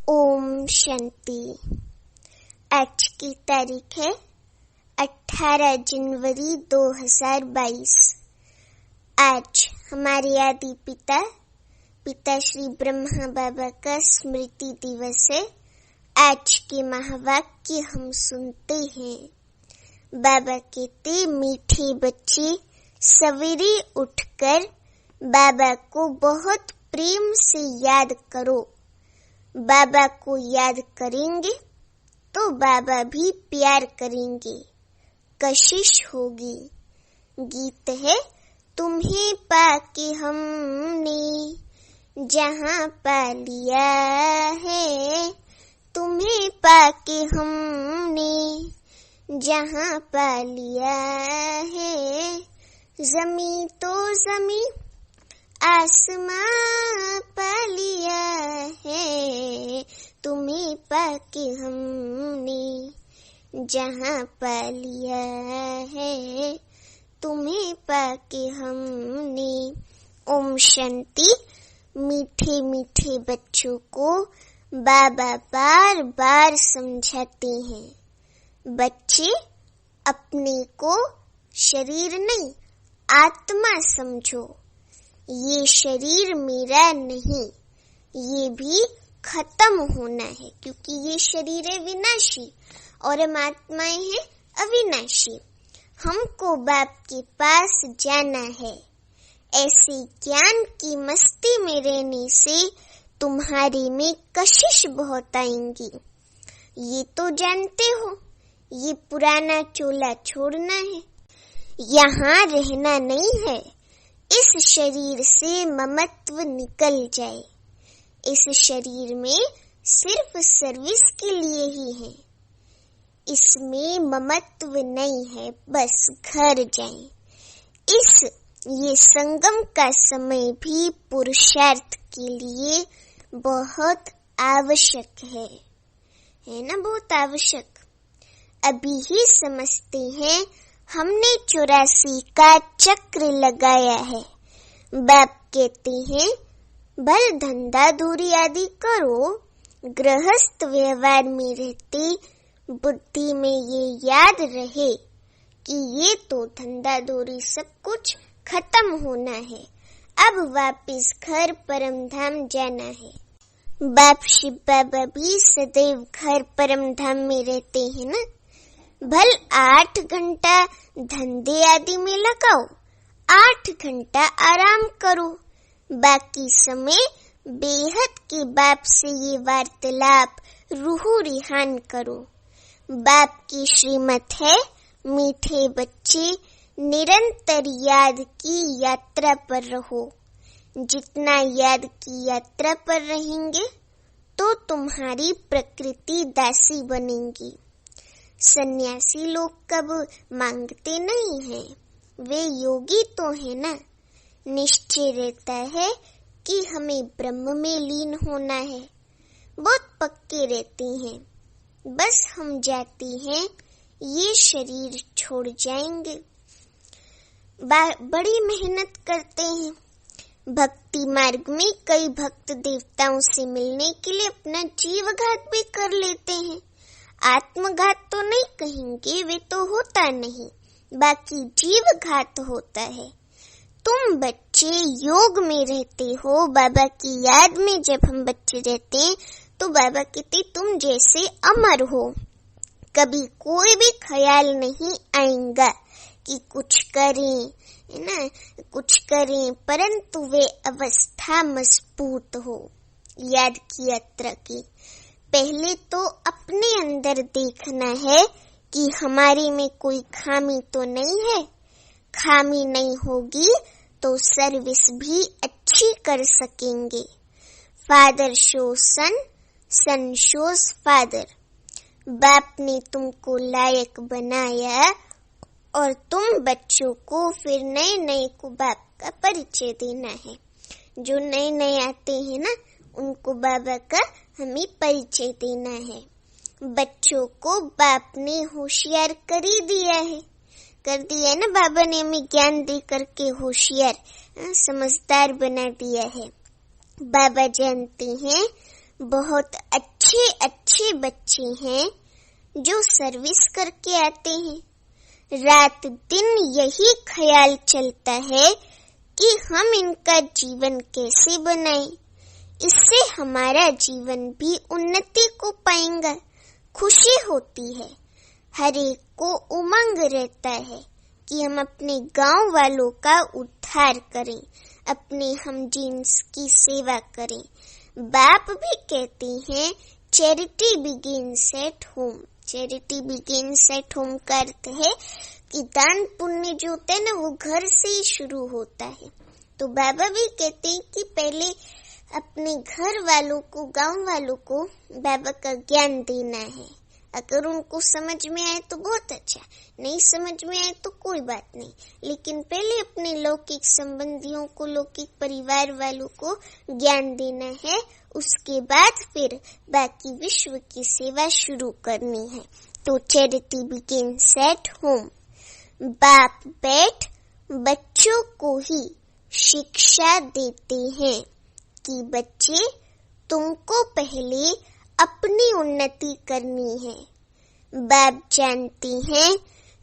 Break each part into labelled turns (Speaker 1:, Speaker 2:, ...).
Speaker 1: ओम शांति। आज की तारीख है 18 जनवरी 2022। आज हमारे आदि पिता श्री ब्रह्मा बाबा का स्मृति दिवस है। आज के महावाक्य हम सुनते हैं। बाबा कहते, मीठे बच्चे सवेरे उठकर बाबा को बहुत प्रेम से याद करो। बाबा को याद करेंगे तो बाबा भी प्यार करेंगे, कशिश होगी। गीत है, तुम्हें पाके हमने जहां पा लिया है, तुम्हें पाके हमने जहां पा लिया है। ज़मीं तो ज़मीं आसमां पा लिया है, तुम्हें पाके हमने जहां पा लिया है, तुम्हें पाके हमने। ओम शांति। मीठे मीठे बच्चों को बाबा बार बार समझाते हैं, बच्चे अपने को शरीर नहीं आत्मा समझो। ये शरीर मेरा नहीं, ये भी खत्म होना है, क्योंकि ये शरीर है विनाशी और हम आत्माएं हैं अविनाशी। हमको बाप के पास जाना है। ऐसे ज्ञान की मस्ती में रहने से तुम्हारे में कशिश बहुत आएंगी। ये तो जानते हो, ये पुराना चोला छोड़ना है, यहाँ रहना नहीं है। इस शरीर से ममत्व निकल जाए। इस शरीर में सिर्फ सर्विस के लिए ही है, इसमें ममत्व नहीं है, बस घर जाएं। ये संगम का समय भी पुरुषार्थ के लिए बहुत आवश्यक है ना, बहुत आवश्यक। अभी ही समझते हैं, हमने 84 का चक्र लगाया है। बाप कहते हैं, भल धंधा दूरी आदि करो, गृहस्थ व्यवहार में रहते बुद्धि में ये याद रहे कि ये तो धंधा दूरी सब कुछ खत्म होना है। अब वापिस घर परम धाम जाना है। बाप शिव बाबा भी सदैव घर परम धाम में रहते हैं ना। भल 8 घंटा धंधे आदि में लगाओ, 8 घंटा आराम करो, बाकी समय बेहद के बाप से ये वार्तालाप रूह रिहान करो। बाप की श्रीमत है, मीठे बच्चे निरंतर याद की यात्रा पर रहो। जितना याद की यात्रा पर रहेंगे तो तुम्हारी प्रकृति दासी बनेगी। सन्यासी लोग कब मांगते नहीं हैं, वे योगी तो है ना। निश्चय रहता है कि हमें ब्रह्म में लीन होना है, बहुत पक्के रहते हैं। बस हम जाते हैं, ये शरीर छोड़ जाएंगे। बड़ी मेहनत करते हैं। भक्ति मार्ग में कई भक्त देवताओं से मिलने के लिए अपना जीवघात भी कर लेते हैं। आत्मघात तो नहीं कहेंगे, वे तो होता नहीं, बाकी जीवघात होता है। तुम बच्चे योग में रहते हो, बाबा की याद में जब हम बच्चे रहते हैं तो बाबा कहते, तुम जैसे अमर हो। कभी कोई भी ख्याल नहीं आएगा कि कुछ करें, है ना, कुछ करें, परंतु वे अवस्था मजबूत हो याद की यात्रा की। पहले तो अपने अंदर देखना है कि हमारे में कोई खामी तो नहीं है। खामी नहीं होगी तो सर्विस भी अच्छी कर सकेंगे। फादर शो सन, सन शोज फादर। बाप ने तुमको लायक बनाया और तुम बच्चों को फिर नए नए को बाप का परिचय देना है। जो नए नए आते हैं ना, उनको बाबा का हमें परिचय देना है। बच्चों को बाप ने होशियार कर ही दिया है, कर दिया है ना। बाबा ने हमें ज्ञान दे करके होशियार समझदार बना दिया है। बाबा जानते हैं बहुत अच्छे अच्छे बच्चे हैं जो सर्विस करके आते हैं। रात दिन यही ख्याल चलता है कि हम इनका जीवन कैसे बनाएं, इससे हमारा जीवन भी उन्नति को पाएगा। खुशी होती है, हर एक को उमंग रहता है कि हम अपने गांव वालों का उद्धार करें, अपने हम जीन्स की सेवा करें। बाप भी कहते हैं charity begins at home. Charity begins at home का अर्थ है कि दान पुण्य जो होता है ना, वो घर से ही शुरू होता है। तो बाबा भी कहते हैं कि पहले अपने घर वालों को, गांव वालों को बाबा का ज्ञान देना है। अगर उनको समझ में आए तो बहुत अच्छा, नहीं समझ में आए तो कोई बात नहीं, लेकिन पहले अपने लौकिक संबंधियों को, लौकिक परिवार वालों को ज्ञान देना है। उसके बाद फिर बाकी विश्व की सेवा शुरू करनी है। तो चैरिटी बिगिंस एट होम। बाप बैठ बच्चों को ही शिक्षा देते हैं कि बच्चे, तुमको पहले अपनी उन्नति करनी है। बाप जानते हैं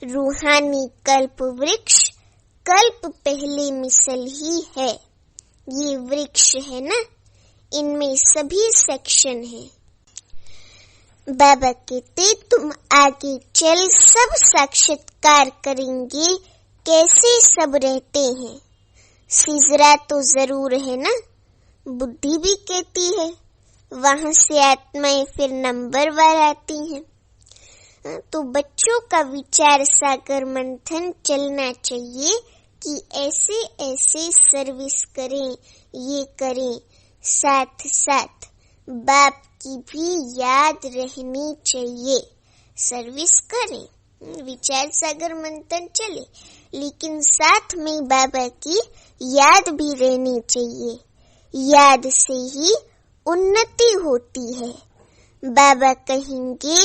Speaker 1: रूहानी कल्प वृक्ष कल्प पहले मिसल ही है। ये वृक्ष है ना, इनमें सभी सेक्शन है। बाबा कहते तुम आगे चल सब साक्षात्कार करेंगे कैसे सब रहते हैं। सिजरा तो जरूर है ना, बुद्धि भी कहती है, वहां से आत्माएं फिर नंबरवार आती हैं। तो बच्चों का विचार सागर मंथन चलना चाहिए कि ऐसे ऐसे सर्विस करें, ये करें। साथ साथ बाप की भी याद रहनी चाहिए। सर्विस करें, विचार सागर मंथन चले, लेकिन साथ में बाबा की याद भी रहनी चाहिए। याद से ही उन्नति होती है। बाबा कहेंगे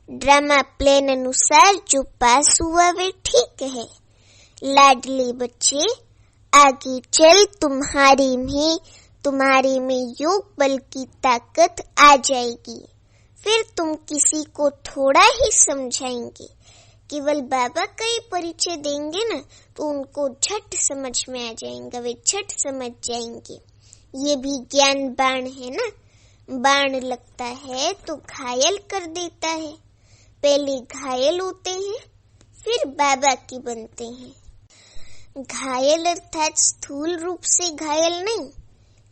Speaker 1: ड्रामा प्लान अनुसार जो पास हुआ वे ठीक है। लाडले बच्चे, आगे चल तुम्हारे में योग बल की ताकत आ जाएगी। फिर तुम किसी को थोड़ा ही समझाएंगे, केवल बाबा का ही परिचय देंगे ना तो उनको झट समझ में आ जाएगा, वे झट समझ जाएंगे। ये भी ज्ञान बाण है ना, बाण लगता है तो घायल कर देता है। पहले घायल होते हैं फिर बाबा की बनते हैं। घायल अर्थात स्थूल रूप से घायल नहीं,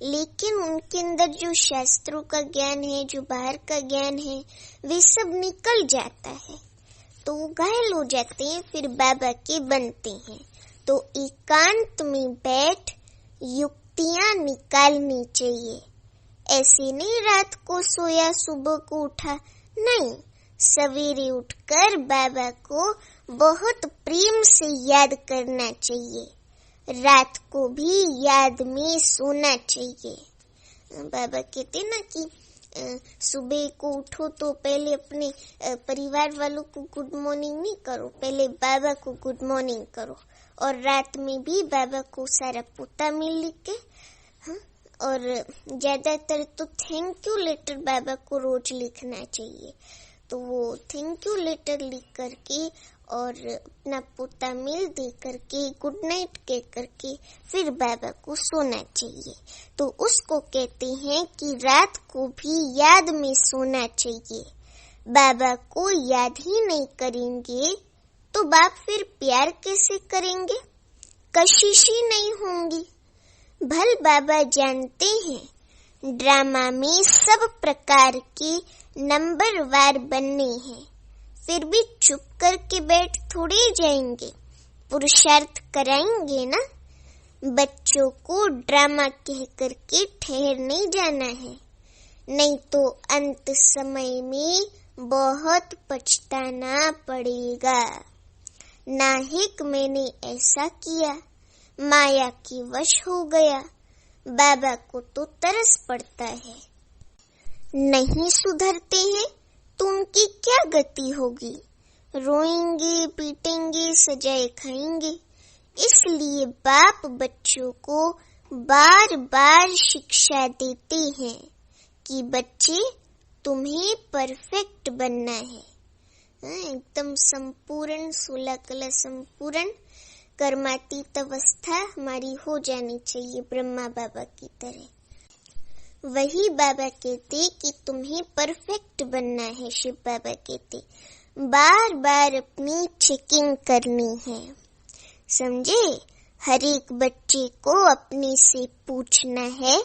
Speaker 1: लेकिन उनके अंदर जो शास्त्रों का ज्ञान है, जो बाहर का ज्ञान है, वे सब निकल जाता है तो वो घायल हो जाते हैं, फिर बाबा के बनते हैं। तो एकांत में बैठ युक्तियां निकालनी चाहिए। ऐसे नहीं रात को सोया सुबह को उठा, नहीं, सवेरे उठकर बाबा को बहुत प्रेम से याद करना चाहिए। रात को भी याद में सोना चाहिए। बाबा कहते ना कि सुबह को उठो तो पहले अपने परिवार वालों को गुड मॉर्निंग नहीं करो, पहले बाबा को गुड मॉर्निंग करो। और रात में भी बाबा को सारा पोता मिल लिख के, और ज्यादातर तो थैंक यू लेटर बाबा को रोज लिखना चाहिए। तो वो थैंक यू लेटर लिख करके और अपना पोता मिल दे करके, गुड नाइट कह करके फिर बाबा को सोना चाहिए। तो उसको कहते हैं कि रात को भी याद में सोना चाहिए। बाबा को याद ही नहीं करेंगे तो बाप फिर प्यार कैसे करेंगे, कशिशी नहीं होंगी। भल बाबा जानते हैं ड्रामा में सब प्रकार के नंबरवार बनने हैं, फिर भी चुप करके बैठ थोड़े जाएंगे, पुरुषार्थ कराएंगे ना। बच्चों को ड्रामा कह करके ठहर नहीं जाना है, नहीं तो अंत समय में बहुत पछताना पड़ेगा। नाहिक मैंने ऐसा किया, माया की वश हो गया। बाबा को तो तरस पड़ता है। नहीं सुधरते हैं तो उनकी क्या गति होगी, रोएंगे, पीटेंगे, सजाए खाएंगे। इसलिए बाप बच्चों को बार बार शिक्षा देते हैं कि बच्चे तुम्हें परफेक्ट बनना है। एकदम संपूर्ण, 16 कला संपूर्ण कर्मातीत अवस्था हमारी हो जानी चाहिए ब्रह्मा बाबा की तरह। वही बाबा कहते कि तुम्हें परफेक्ट बनना है। शिव बाबा कहते बार बार अपनी चेकिंग करनी है। समझे? हर एक बच्चे को अपने से पूछना है,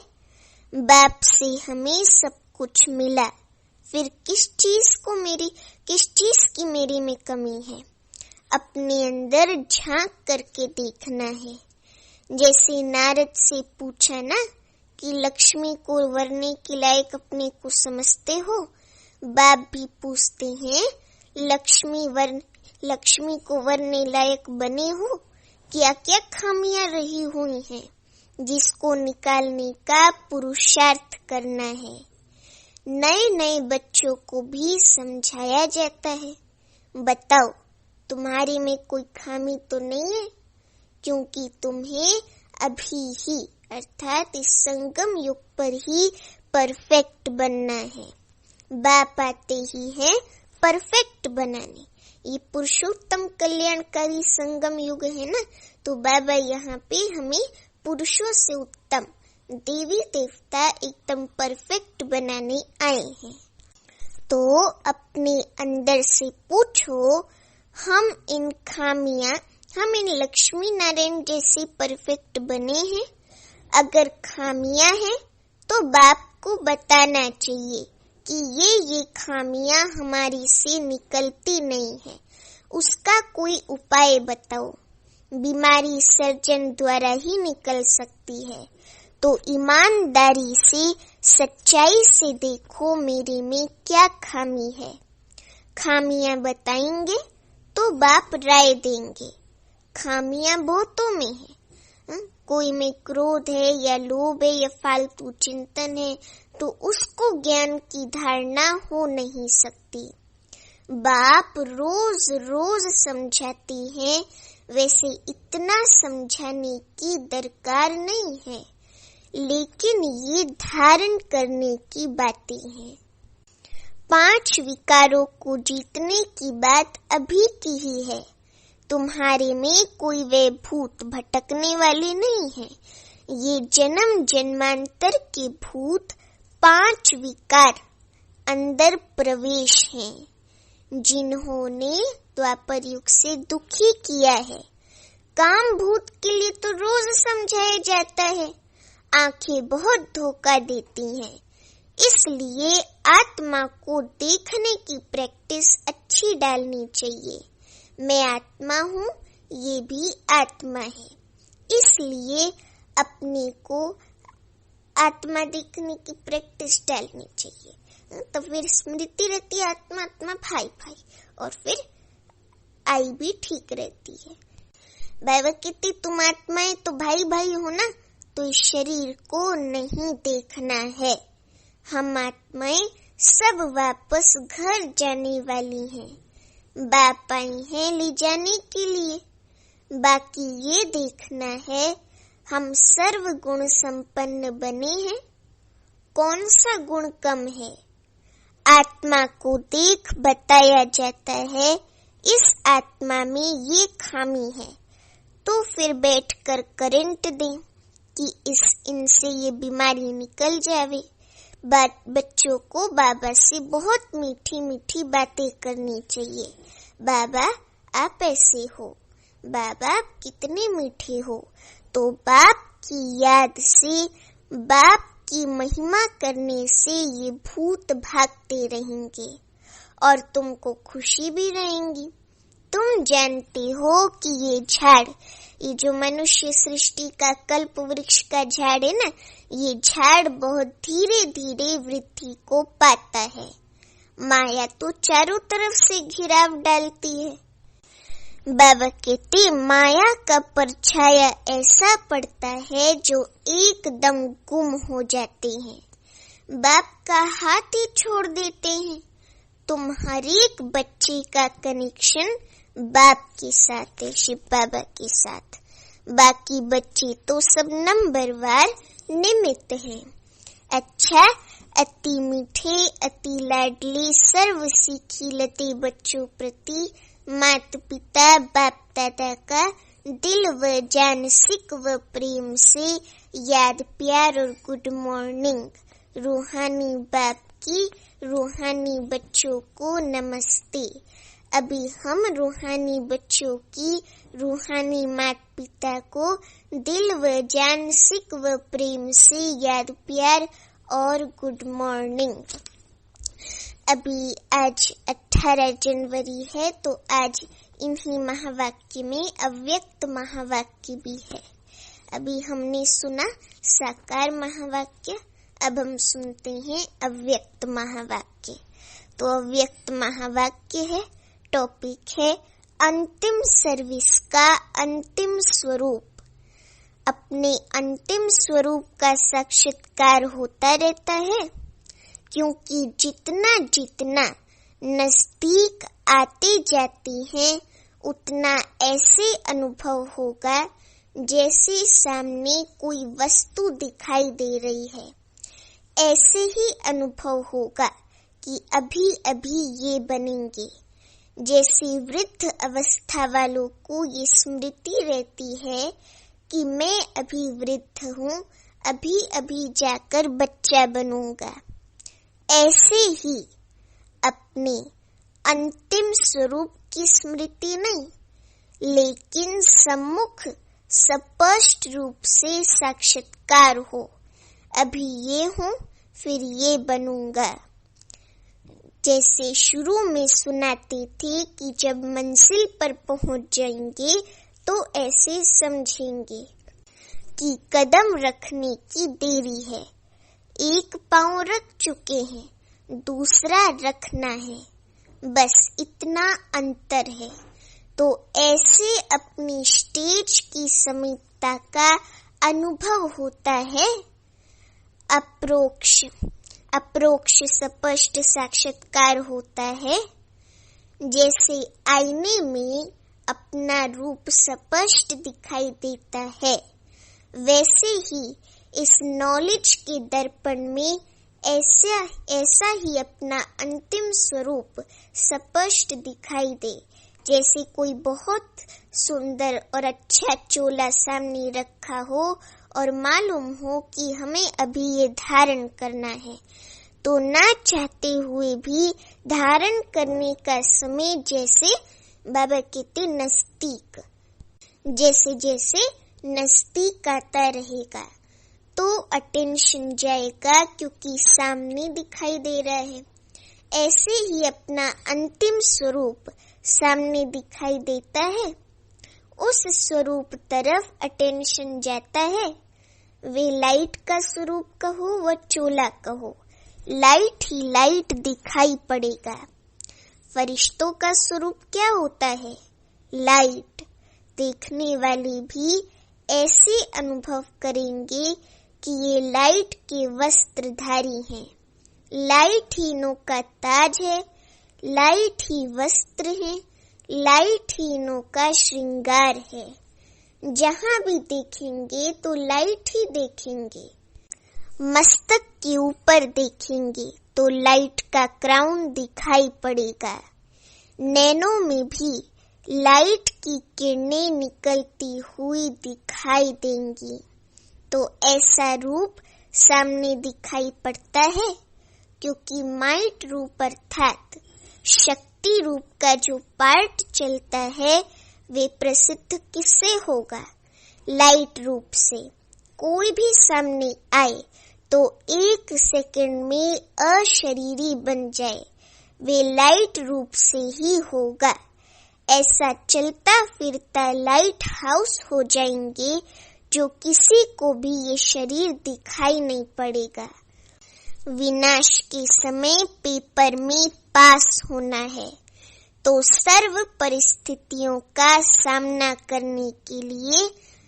Speaker 1: बाप से हमें सब कुछ मिला, फिर किस चीज की मेरे में कमी है? अपने अंदर झांक करके देखना है। जैसे नारद से पूछा ना कि लक्ष्मी को वरने के लायक अपने को समझते हो, बाप भी पूछते हैं लक्ष्मी को वरने लायक बने हो? क्या क्या खामियां रही हुई हैं जिसको निकालने का पुरुषार्थ करना है। नए नए बच्चों को भी समझाया जाता है, बताओ तुम्हारे में कोई खामी तो नहीं है? क्योंकि तुम्हें अभी ही अर्थात इस संगम युग पर ही परफेक्ट बनना है। बाप आते ही है परफेक्ट बनाने। ये पुरुषोत्तम कल्याणकारी संगम युग है ना, तो बाबा यहाँ पे हमें पुरुषों से उत्तम देवी देवता एकदम परफेक्ट बनाने आए हैं। तो अपने अंदर से पूछो, हम इन लक्ष्मी नारायण जैसे परफेक्ट बने हैं? अगर खामियां हैं तो बाप को बताना चाहिए कि ये खामियां हमारी से निकलती नहीं है, उसका कोई उपाय बताओ। बीमारी सर्जन द्वारा ही निकल सकती है, तो ईमानदारी से सच्चाई से देखो मेरे में क्या खामी है। खामियां बताएंगे तो बाप राय देंगे। खामियां बहुतों में है, कोई में क्रोध है या लोभ है या फालतू चिंतन है, तो उसको ज्ञान की धारणा हो नहीं सकती। बाप रोज रोज समझाते हैं, वैसे इतना समझाने की दरकार नहीं है, लेकिन ये धारण करने की बातें हैं। 5 विकारों को जीतने की बात अभी की ही है। तुम्हारे में कोई वे भूत भटकने वाले नहीं है। ये जन्म जन्मांतर के भूत 5 विकार अंदर प्रवेश हैं, जिन्होंने द्वापर युग से दुखी किया है। काम भूत के लिए तो रोज समझाया जाता है, आंखें बहुत धोखा देती हैं। इसलिए आत्मा को देखने की प्रैक्टिस अच्छी डालनी चाहिए। मैं आत्मा हूँ, ये भी आत्मा है, इसलिए अपने को आत्मा देखने की प्रैक्टिस डालनी चाहिए। तो फिर स्मृति रहती है आत्मा आत्मा भाई भाई, और फिर आई भी ठीक रहती है। बाबा कहती तुम आत्माएं तो भाई भाई हो ना, तो इस शरीर को नहीं देखना है। हम आत्माएं सब वापस घर जाने वाली हैं। बाप आई हैं ले जाने के लिए। बाकी ये देखना है हम सर्व गुण संपन्न बने हैं, कौन सा गुण कम है। आत्मा को देख बताया जाता है इस आत्मा में ये खामी है, तो फिर बैठकर करंट दें कि इनसे ये बीमारी निकल जावे। बच्चों को बाबा से बहुत मीठी मीठी बातें करनी चाहिए। बाबा आप ऐसे हो, बाबा आप कितने मीठे हो। तो बाप की याद से, बाप की महिमा करने से ये भूत भागते रहेंगे और तुमको खुशी भी रहेंगी। तुम जानते हो कि ये झाड़, ये जो मनुष्य सृष्टि का कल्प वृक्ष का झाड़ है ना, ये झाड़ बहुत धीरे धीरे वृद्धि को पाता है। माया तो चारों तरफ से घिराव डालती है। बाबा कहते माया का परछाया ऐसा पड़ता है जो एकदम गुम हो जाते हैं। बाप का हाथ ही छोड़ देते हैं। तुम हर एक बच्चे का कनेक्शन बाप के साथ है, शिव बाबा के साथ। बाकी बच्चे तो सब नंबरवार निमित्त हैं। अच्छा, अति मीठे अति लाडले सर्व सीखी लते बच्चों प्रति माता पिता बाप दादा का दिल व जान सिक व प्रेम से याद प्यार और गुड मॉर्निंग। रूहानी बाप की रूहानी बच्चों को नमस्ते। अभी हम रूहानी बच्चों की रूहानी माता पिता को दिल व जान सिक व प्रेम से याद प्यार और गुड मॉर्निंग। अभी आज 18 जनवरी है, तो आज इन्हीं महावाक्य में अव्यक्त महावाक्य भी है। अभी हमने सुना साकार महावाक्य, अब हम सुनते हैं अव्यक्त महावाक्य। तो अव्यक्त महावाक्य है, टॉपिक है अंतिम सर्विस का अंतिम स्वरूप। अपने अंतिम स्वरूप का साक्षात्कार होता रहता है, क्योंकि जितना जितना नजदीक आते जाते हैं उतना ऐसे अनुभव होगा जैसे सामने कोई वस्तु दिखाई दे रही है। ऐसे ही अनुभव होगा कि अभी अभी ये बनेंगे। जैसे वृद्ध अवस्था वालों को ये स्मृति रहती है कि मैं अभी वृद्ध हूँ, अभी अभी जाकर बच्चा बनूंगा। ऐसे ही अपने अंतिम स्वरूप की स्मृति नहीं, लेकिन सम्मुख स्पष्ट रूप से साक्षात्कार हो। अभी ये हूँ, फिर ये बनूंगा। जैसे शुरू में सुनाते थे कि जब मंजिल पर पहुंच जाएंगे तो ऐसे समझेंगे कि कदम रखने की देरी है। एक पांव रख चुके हैं, दूसरा रखना है, बस इतना अंतर है। तो ऐसे अपनी स्टेज की समीपता का अनुभव होता है। अप्रोक्ष स्पष्ट साक्षात्कार होता है। जैसे आईने में अपना रूप स्पष्ट दिखाई देता है, वैसे ही इस नॉलेज के दर्पण में ऐसा ही अपना अंतिम स्वरूप स्पष्ट दिखाई दे। जैसे कोई बहुत सुंदर और अच्छा चोला सामने रखा हो और मालूम हो कि हमें अभी ये धारण करना है, तो ना चाहते हुए भी धारण करने का समय जैसे बाबा कहते नजदीक, जैसे जैसे नजदीक आता रहेगा तो अटेंशन जाएगा, क्योंकि सामने दिखाई दे रहा है। ऐसे ही अपना अंतिम स्वरूप सामने दिखाई देता है, उस स्वरूप तरफ अटेंशन जाता है। वे लाइट का स्वरूप कहो व चोला कहो, लाइट ही लाइट दिखाई पड़ेगा। फरिश्तों का स्वरूप क्या होता है? लाइट। देखने वाले भी ऐसे अनुभव करेंगे कि ये लाइट के वस्त्रधारी हैं। लाइट ही इनों का ताज है, लाइट ही वस्त्र है, लाइट ही इनों का श्रृंगार है। जहाँ भी देखेंगे तो लाइट ही देखेंगे। मस्तक के ऊपर देखेंगे तो लाइट का क्राउन दिखाई पड़ेगा। नैनों में भी लाइट की किरणें निकलती हुई दिखाई देंगी। तो ऐसा रूप सामने दिखाई पड़ता है, क्योंकि माइट रूप अर्थात शक्ति रूप का जो पार्ट चलता है वे प्रसिद्ध किससे होगा? लाइट रूप से। कोई भी सामने आए तो 1 सेकंड में अशरीरी बन जाए, वे लाइट रूप से ही होगा। ऐसा चलता फिरता लाइट हाउस हो जाएंगे जो किसी को भी ये शरीर दिखाई नहीं पड़ेगा। विनाश के समय पेपर में पास होना है, तो सर्व परिस्थितियों का सामना करने के लिए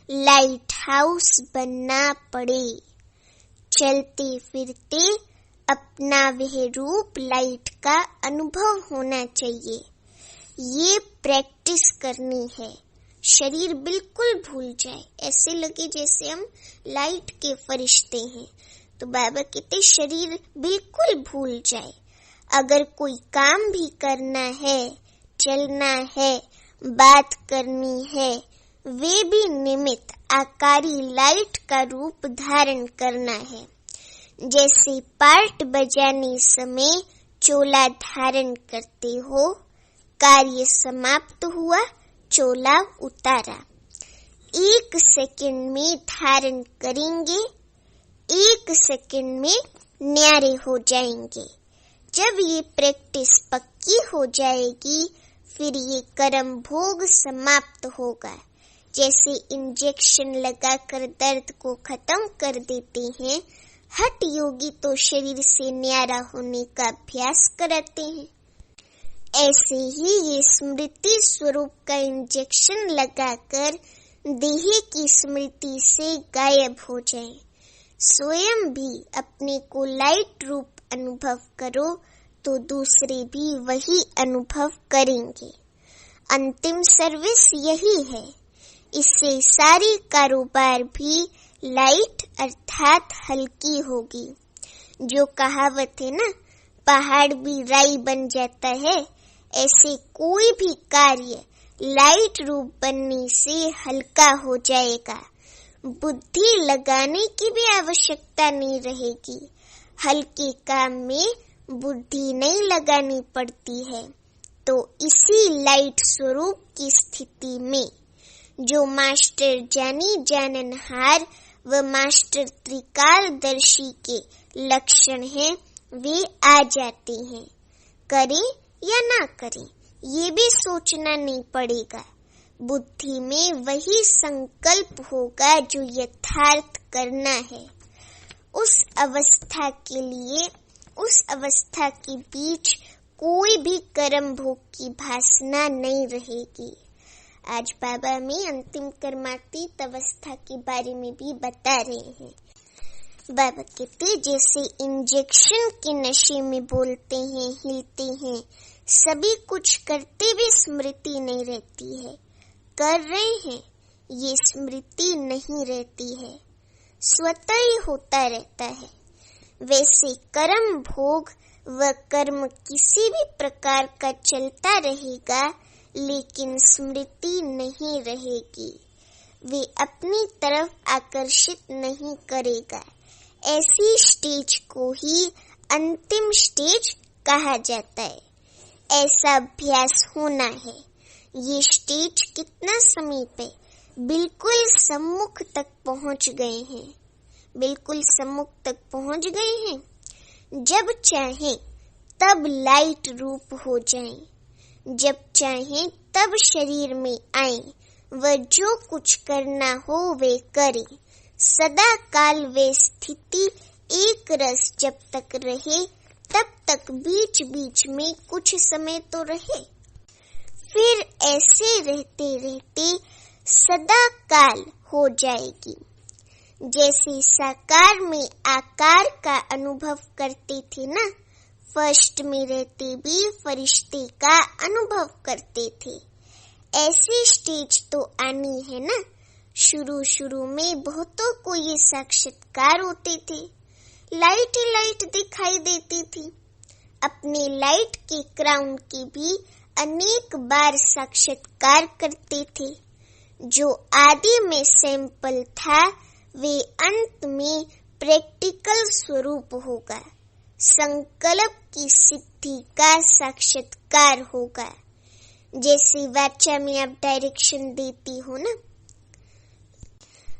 Speaker 1: लाइट हाउस बनना पड़े। चलते फिरते अपना वह रूप लाइट का अनुभव होना चाहिए। ये प्रैक्टिस करनी है। शरीर बिल्कुल भूल जाए, ऐसे लगे जैसे हम लाइट के फरिश्ते हैं। तो बाबा कहते शरीर बिल्कुल भूल जाए। अगर कोई काम भी करना है, चलना है, बात करनी है, वे भी निमित्त आकारी लाइट का रूप धारण करना है। जैसे पार्ट बजाने समय चोला धारण करते हो, कार्य समाप्त हुआ, चोला उतारा। 1 सेकंड में धारण करेंगे, 1 सेकंड में न्यारे हो जाएंगे। जब ये प्रैक्टिस पक्की हो जाएगी, फिर ये कर्म भोग समाप्त होगा। जैसे इंजेक्शन लगाकर दर्द को खत्म कर देते हैं, हठ योगी तो शरीर से न्यारा होने का अभ्यास कराते हैं। ऐसे ही ये स्मृति स्वरूप का इंजेक्शन लगाकर देह की स्मृति से गायब हो जाए। स्वयं भी अपने को लाइट रूप अनुभव करो तो दूसरे भी वही अनुभव करेंगे। अंतिम सर्विस यही है। इससे सारी कारोबार भी लाइट अर्थात हल्की होगी। जो कहावत है ना, पहाड़ भी राई बन जाता है, ऐसे कोई भी कार्य लाइट रूप बनने से हल्का हो जाएगा। बुद्धि लगाने की भी आवश्यकता नहीं रहेगी। हल्के काम में बुद्धि नहीं लगानी पड़ती है। तो इसी लाइट स्वरूप की स्थिति में जो मास्टर जानी जाननहार व मास्टर त्रिकालदर्शी के लक्षण हैं, वे आ जाते हैं। करें या ना करें, ये भी सोचना नहीं पड़ेगा। बुद्धि में वही संकल्प होगा जो यथार्थ करना है। उस अवस्था के लिए, उस अवस्था के बीच कोई भी कर्म भोग की भासना नहीं रहेगी। आज बाबा में अंतिम कर्मातीत अवस्था के बारे में भी बता रहे हैं। बाबा कहते जैसे इंजेक्शन के नशे में बोलते हैं, हिलते हैं, सभी कुछ करते भी स्मृति नहीं रहती है। कर रहे हैं, ये स्मृति नहीं रहती है, स्वतः ही होता रहता है। वैसे कर्म भोग व कर्म किसी भी प्रकार का चलता रहेगा, लेकिन स्मृति नहीं रहेगी। वे अपनी तरफ आकर्षित नहीं करेगा। ऐसी स्टेज को ही अंतिम स्टेज कहा जाता है। ऐसा अभ्यास होना है। ये स्टेज कितना समीप है, बिल्कुल सम्मुख तक पहुंच गए हैं, बिल्कुल सम्मुख तक पहुंच गए हैं। जब चाहें तब लाइट रूप हो जाएं, जब चाहें तब शरीर में आएं, व जो कुछ करना हो वे करें। सदा काल वे स्थिति एक रस जब तक रहे, तब तक बीच बीच में कुछ समय तो रहे। फिर ऐसे रहते रहते सदा काल हो जाएगी। जैसे साकार में आकार का अनुभव करते थे ना, फर्स्ट में रहते भी फरिश्ते का अनुभव करते थे। ऐसी स्टेज तो आनी है ना। शुरू में बहुतों को ये साक्षात्कार होते थे, लाइट ही लाइट दिखाई देती थी। अपने लाइट के क्राउन की भी अनेक बार साक्षात्कार करते थे। जो आदि में सैंपल था, वे अंत में प्रैक्टिकल स्वरूप होगा। संकल्प की सिद्धि का साक्षात्कार होगा। जैसे वाचा में आप डायरेक्शन देती हो ना,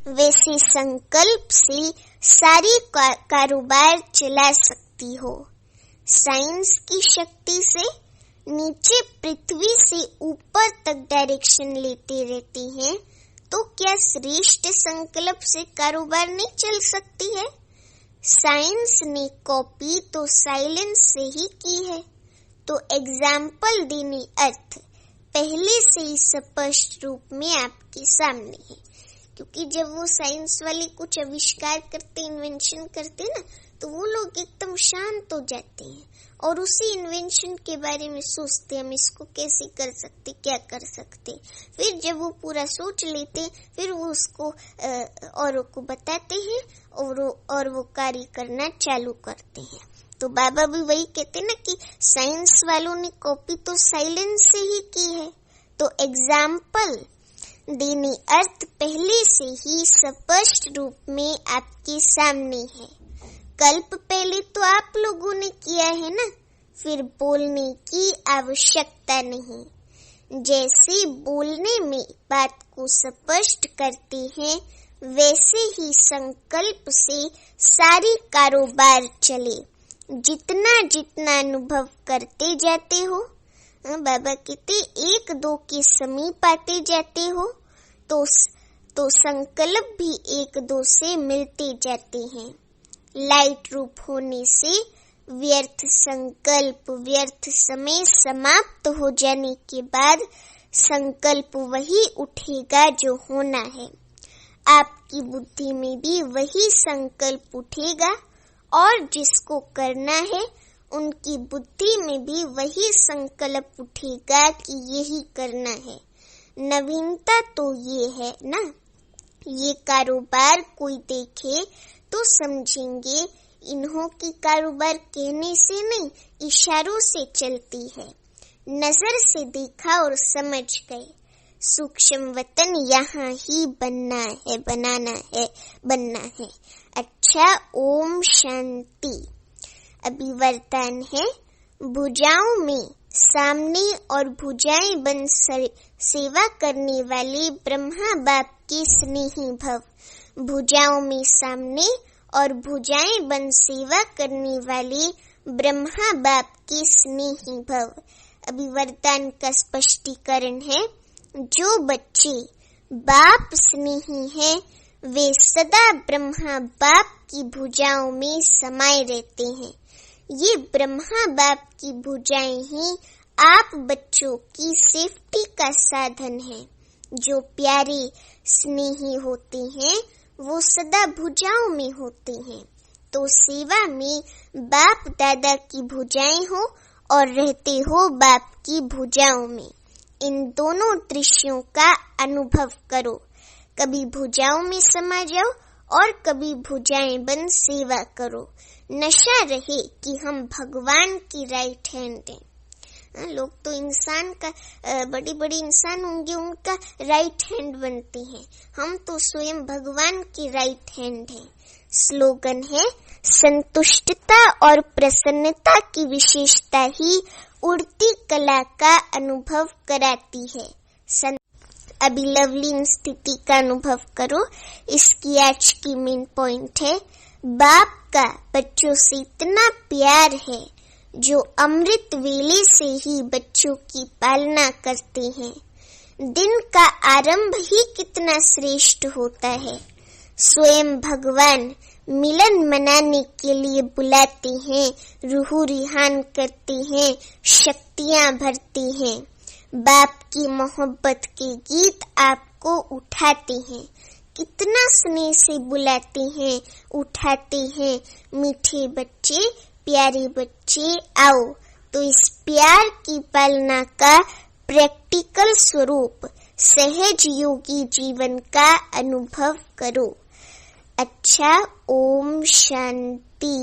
Speaker 1: वैसे संकल्प से सारी कारोबार चला सकती हो। साइंस की शक्ति से नीचे पृथ्वी से ऊपर तक डायरेक्शन लेते रहते हैं, तो क्या श्रेष्ठ संकल्प से कारोबार नहीं चल सकती है? साइंस ने कॉपी तो साइलेंस से ही की है। तो एग्जाम्पल देने अर्थ पहले से ही स्पष्ट रूप में आपके सामने है। क्योंकि जब वो साइंस वाले कुछ आविष्कार करते, इन्वेंशन करते ना, तो वो लोग एकदम शांत हो जाते हैं और उसी इन्वेंशन के बारे में सोचते, हम इसको कैसे कर सकते, क्या कर सकते। फिर जब वो पूरा सोच लेते, फिर वो उसको औरों को बताते हैं और वो कार्य करना चालू करते हैं। तो बाबा भी वही कहते ना कि साइंस वालों ने कॉपी तो साइलेंस से ही की है। तो एग्जाम्पल देने अर्थ पहले से ही स्पष्ट रूप में आपके सामने है। कल्प पहले तो आप लोगों ने किया है ना, फिर बोलने की आवश्यकता नहीं। जैसे बोलने में बात को स्पष्ट करते हैं, वैसे ही संकल्प से सारी कारोबार चले। जितना जितना अनुभव करते जाते हो, बाबा कहते एक दो के समीप आते जाते हो, तो संकल्प भी एक दो से मिलते जाते हैं। लाइट रूप होने से व्यर्थ संकल्प, व्यर्थ समय समाप्त हो जाने के बाद संकल्प वही उठेगा जो होना है। आपकी बुद्धि में भी वही संकल्प उठेगा और जिसको करना है उनकी बुद्धि में भी वही संकल्प उठेगा कि यही करना है। नवीनता तो ये है ना, ये कारोबार कोई देखे तो समझेंगे इन्हों की कारोबार कहने से नहीं, इशारों से चलती है। नजर से देखा और समझ गए, सूक्ष्म वतन यहाँ ही बनना है, बनाना है, बनना है। अच्छा, ओम शांति। अभी वरदान है, भुजाओं में सामने और भुजाएं बन सेवा करने वाले ब्रह्मा बाप के स्नेही भव। भुजाओं में सामने और भुजाएं बन सेवा करने वाले ब्रह्मा बाप के स्नेही भव। अभी वरदान का स्पष्टीकरण है, जो बच्चे बाप स्नेही हैं, वे सदा ब्रह्मा बाप की भुजाओं में समाये रहते हैं। ये ब्रह्मा बाप की भुजाएं ही आप बच्चों की सेफ्टी का साधन है। जो प्यारे स्नेही होते हैं वो सदा भुजाओं में होते हैं। तो सेवा में बाप दादा की भुजाएं हो और रहते हो बाप की भुजाओं में। इन दोनों दृश्यों का अनुभव करो। कभी भुजाओं में समा जाओ और कभी भुजाएं बन सेवा करो। नशा रहे कि हम भगवान की राइट हैंड हैं। लोग तो इंसान का बड़ी बड़ी इंसान होंगे, उनका राइट हैंड बनते हैं। हम तो स्वयं भगवान की राइट हैंड हैं। स्लोगन है, संतुष्टता और प्रसन्नता की विशेषता ही उड़ती कला का अनुभव कराती है। अभी लवलीन स्थिति का अनुभव करो। इसकी आज की मेन पॉइंट है, बाप का बच्चों से इतना प्यार है जो अमृत वेले से ही बच्चों की पालना करते हैं। दिन का आरंभ ही कितना श्रेष्ठ होता है। स्वयं भगवान मिलन मनाने के लिए बुलाते हैं, रूह रिहान करते हैं, शक्तियां भरते हैं। बाप की मोहब्बत के गीत आपको उठाते हैं। कितना स्नेह से बुलाते हैं, उठाते हैं। मीठे बच्चे, प्यारे बच्चे, आओ। तो इस प्यार की पालना का प्रैक्टिकल स्वरूप सहज योगी जीवन का अनुभव करो। अच्छा, ओम शांति।